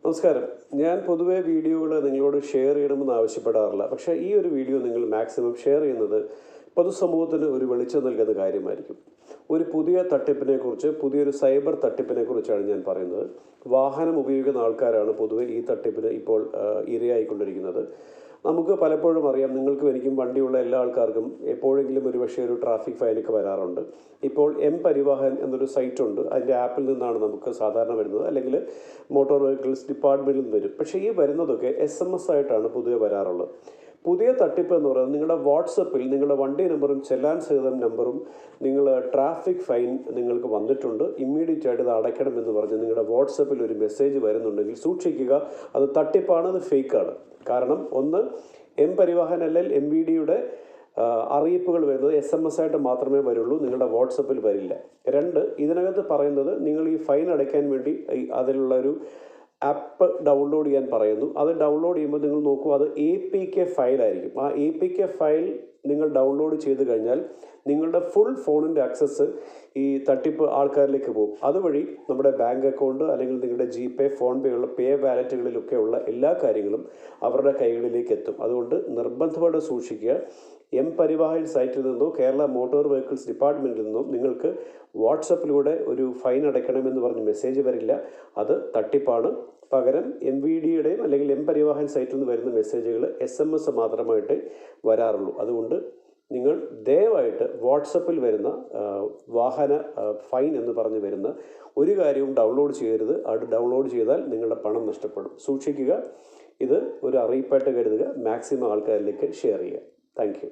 നമസ്കാരം. ഞാൻ പൊതുവെ വീഡിയോകൾ നിങ്ങളോട് ഷെയർ ചെയ്യണമെന്ന് ആവശ്യപ്പെടാറില്ല. പക്ഷേ ഈ ഒരു വീഡിയോ നിങ്ങൾ മാക്സിമം ഷെയർ ചെയ്യുന്നത് പൊതുസമൂഹത്തിന് ഒരു വെളിച്ചം നൽകുന്ന കാര്യമായിരിക്കും. ഒരു പുതിയ തട്ടിപ്പിനെക്കുറിച്ച്, പുതിയൊരു സൈബർ തട്ടിപ്പിനെക്കുറിച്ചാണ് ഞാൻ പറയുന്നത്. വാഹനം ഉപയോഗിക്കുന്ന ആൾക്കാരാണ് പൊതുവെ ഈ തട്ടിപ്പിന് ഇപ്പോൾ ഇരയായിക്കൊണ്ടിരിക്കുന്നത്. നമുക്ക് പലപ്പോഴും അറിയാം, നിങ്ങൾക്കും എനിക്കും വണ്ടിയുള്ള എല്ലാ ആൾക്കാർക്കും എപ്പോഴെങ്കിലും ഒരുപക്ഷെ ഒരു ട്രാഫിക് ഫൈനൊക്കെ വരാറുണ്ട്. ഇപ്പോൾ എം പരിവാഹൻ എന്നൊരു സൈറ്റുണ്ട്. അതിൻ്റെ ആപ്പിൽ നിന്നാണ് നമുക്ക് സാധാരണ വരുന്നത്, അല്ലെങ്കിൽ മോട്ടോർ വെഹിക്കിൾസ് ഡിപ്പാർട്ട്മെൻറ്റിൽ നിന്ന് വരും. പക്ഷേ ഈ വരുന്നതൊക്കെ SMS ആയിട്ടാണ് പൊതുവെ വരാറുള്ളത്. പുതിയ തട്ടിപ്പ് എന്ന് പറയുന്നത് നിങ്ങളുടെ വാട്സപ്പിൽ നിങ്ങളുടെ വണ്ടി നമ്പറും ചെല്ലാൻ സഹിതം നമ്പറും നിങ്ങൾ ട്രാഫിക് ഫൈൻ നിങ്ങൾക്ക് വന്നിട്ടുണ്ട്, ഇമ്മീഡിയറ്റ് ആയിട്ട് ഇത് അടയ്ക്കണമെന്ന് പറഞ്ഞ് നിങ്ങളുടെ വാട്സപ്പിൽ ഒരു മെസ്സേജ് വരുന്നുണ്ടെങ്കിൽ സൂക്ഷിക്കുക. അത് തട്ടിപ്പാണ്, അത് ഫേക്കാണ്. കാരണം ഒന്ന്, എം പരിവാഹൻ അല്ലെങ്കിൽ MVDയുടെ അറിയിപ്പുകൾ വരുന്നത് SMS ആയിട്ട് മാത്രമേ വരുള്ളൂ, നിങ്ങളുടെ വാട്സപ്പിൽ വരില്ല. രണ്ട്, ഇതിനകത്ത് പറയുന്നത് നിങ്ങൾ ഈ ഫൈൻ അടയ്ക്കാൻ വേണ്ടി അതിലുള്ള ഒരു ആപ്പ് ഡൗൺലോഡ് ചെയ്യാൻ പറയുന്നു. അത് ഡൗൺലോഡ് ചെയ്യുമ്പോൾ നിങ്ങൾ നോക്കൂ, അത് APK ഫയലായിരിക്കും. ആ APK ഫയൽ നിങ്ങൾ ഡൗൺലോഡ് ചെയ്ത് കഴിഞ്ഞാൽ നിങ്ങളുടെ ഫുൾ ഫോണിൻ്റെ ആക്സസ് ഈ തട്ടിപ്പ് ആൾക്കാരിലേക്ക് പോകും. അതുവഴി നമ്മുടെ ബാങ്ക് അക്കൗണ്ട് അല്ലെങ്കിൽ നിങ്ങളുടെ GPay, ഫോൺപേ ഉള്ള പേ വാലറ്റുകളിലൊക്കെയുള്ള എല്ലാ കാര്യങ്ങളും അവരുടെ കൈകളിലേക്ക് എത്തും. അതുകൊണ്ട് നിർബന്ധമായിട്ട് സൂക്ഷിക്കുക. എം പരിവാഹൻ സൈറ്റിൽ നിന്നോ കേരള മോട്ടോർ വെഹിക്കിൾസ് ഡിപ്പാർട്ട്മെൻറ്റിൽ നിന്നോ നിങ്ങൾക്ക് വാട്സപ്പിലൂടെ ഒരു ഫൈൻ അടയ്ക്കണമെന്ന് പറഞ്ഞ് മെസ്സേജ് വരില്ല. അത് തട്ടിപ്പാണ്. പകരം MVDയുടെയും അല്ലെങ്കിൽ എം പരിവാഹൻ സൈറ്റിൽ നിന്ന് വരുന്ന മെസ്സേജുകൾ SMS മാത്രമായിട്ട് വരാറുള്ളൂ. അതുകൊണ്ട് നിങ്ങൾ ദയവായിട്ട് വാട്സപ്പിൽ വരുന്ന വാഹന ഫൈൻ എന്ന് പറഞ്ഞ് വരുന്ന ഒരു കാര്യവും ഡൗൺലോഡ് ചെയ്യരുത്. അത് ഡൗൺലോഡ് ചെയ്താൽ നിങ്ങളുടെ പണം നഷ്ടപ്പെടും. സൂക്ഷിക്കുക. ഇത് ഒരു അറിയിപ്പായിട്ട് കരുതുക. മാക്സിമം ആൾക്കാരിലേക്ക് ഷെയർ ചെയ്യുക. Thank you.